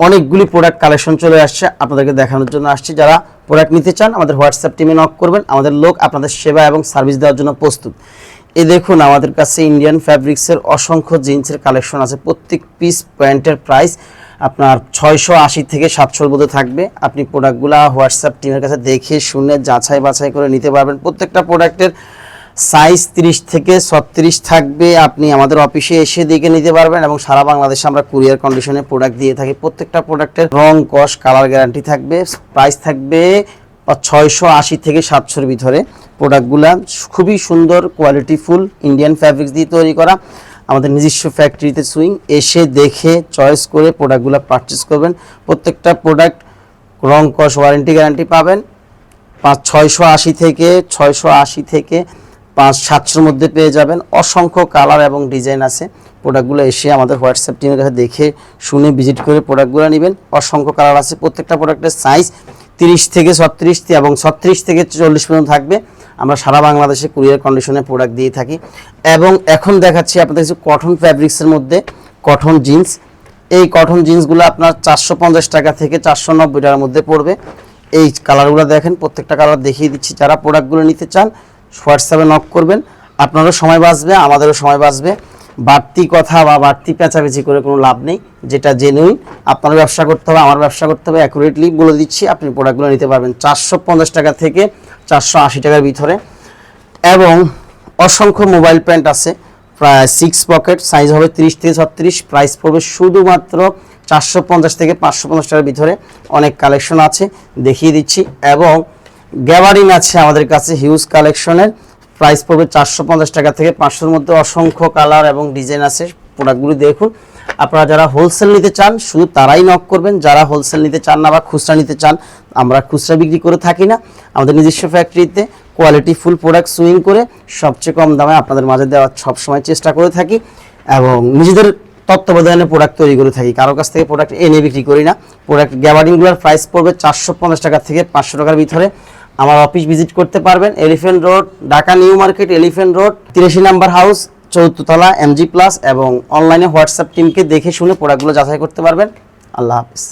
অনেকগুলি product collection চলে আসছে, আপনাদেরকে দেখানোর জন্য আসছি। যারা প্রোডাক্ট নিতে চান আমাদের হোয়াটসঅ্যাপ টিমে নক করবেন, আমাদের লোক আপনাদের সেবা এবং সার্ভিস দেওয়ার জন্য প্রস্তুত। এই দেখুন, আমাদের কাছে ইন্ডিয়ান ফ্যাব্রিক্সের অসংখ্য জিন্সের কালেকশন আছে। প্রত্যেক পিস প্যান্টের প্রাইস আপনার 680 থেকে 700-র মধ্যে থাকবে। আপনি প্রোডাক্টগুলো হোয়াটসঅ্যাপ টিমের কাছে দেখে শুনে যাচাই বাছাই করে নিতে পারবেন। প্রত্যেকটা প্রোডাক্টের সাইজ 30 থেকে 36 থাকবে। আপনি আমাদের অফিসে এসে দেখে নিতে পারবেন এবং সারা বাংলাদেশে আমরা কুরিয়ার কন্ডিশনে প্রোডাক্ট দিয়ে থাকি। প্রত্যেকটা প্রোডাক্টের রং, কস, কালার গ্যারান্টি থাকবে। প্রাইস থাকবে 680 থেকে 700-র ভিতরে। প্রোডাক্টগুলো খুবই সুন্দর, কোয়ালিটিফুল, ইন্ডিয়ান ফ্যাব্রিক্স দিয়ে তৈরি করা। আমাদের নিজস্ব ফ্যাক্টরিতে সুইং এসে দেখে চয়েস করে প্রোডাক্টগুলো পারচেস করবেন। প্রত্যেকটা প্রোডাক্ট রং, কস, ওয়ারেন্টি গ্যারান্টি পাবেন। 680 থেকে 500-700-র মধ্যে পেয়ে যাবেন। অসংখ্য কালার এবং ডিজাইন আছে। প্রোডাক্টগুলো এসে আমাদের হোয়াটসঅ্যাপ টিমের কাছে দেখে শুনে ভিজিট করে প্রোডাক্টগুলো নেবেন। অসংখ্য কালার আছে। প্রত্যেকটা প্রোডাক্টের সাইজ 30 থেকে 36 এবং 36 থেকে 40 পর্যন্ত থাকবে। আমরা সারা বাংলাদেশে কুরিয়ার কন্ডিশনে প্রোডাক্ট দিয়ে থাকি। এবং এখন দেখাচ্ছি আপনাদের কিছু কটন ফ্যাব্রিক্সের মধ্যে কটন জিন্স। এই কটন জিন্সগুলো আপনার 450 টাকা থেকে 490 টাকার মধ্যে পড়বে। এই কালারগুলো দেখেন, প্রত্যেকটা কালার দেখিয়ে দিচ্ছি। যারা প্রোডাক্টগুলো নিতে চান হোয়াটসঅ্যাপে নক করবেন, আপনারও সময় বাঁচবে, আমাদেরও সময় বাঁচবে। বাড়তি কথা বা বাড়তি পেঁচাপেচি করে কোনো লাভ নেই। যেটা জেনুইন, আপনারও ব্যবসা করতে হবে, আমার ব্যবসা করতে হবে, অ্যাকুরেটলি বলে দিচ্ছি। আপনি প্রোডাক্টগুলো নিতে পারবেন 450 টাকা থেকে 480 টাকার ভিতরে। এবং অসংখ্য মোবাইল প্যান্ট আছে, প্রায় 6 পকেট, সাইজ হবে 30 থেকে 36। প্রাইস পড়বে শুধুমাত্র 450 থেকে 550 টাকার ভিতরে। অনেক কালেকশন আছে, দেখিয়ে দিচ্ছি। এবং গ্যাবারিন আছে আমাদের কাছে হিউজ কালেকশনের। প্রাইস পড়বে 450 টাকা থেকে 500-র মধ্যে। অসংখ্য কালার এবং ডিজাইন আছে। প্রোডাক্টগুলি দেখুন। আপনারা যারা হোলসেল নিতে চান শুধু তারাই নক করবেন। যারা হোলসেল নিতে চান না বা খুচরা নিতে চান, আমরা খুচরা বিক্রি করে থাকি না। আমাদের নিজস্ব ফ্যাক্টরিতে কোয়ালিটি ফুল প্রোডাক্ট সুইং করে সবচেয়ে কম দামে আপনাদের মাঝে দেওয়ার সবসময় চেষ্টা করে থাকি এবং নিজেদের তত্ত্বাবধানে প্রোডাক্ট তৈরি করে থাকি। কারো কাছ থেকে প্রোডাক্ট এনে বিক্রি করি না। প্রোডাক্ট গ্যাবারিনগুলোর প্রাইস পড়বে 450 টাকা থেকে 500 টাকার ভিতরে। আমার অফিস ভিজিট করতে পারবেন, elephant road, Dhaka new market, elephant road, 83 number house, 4th তলা, MG+। এবং অনলাইনে হোয়াটসঅ্যাপ টিমকে দেখে শুনে প্রোডাক্টগুলো যাচাই করতে পারবেন। আল্লাহ হাফিজ।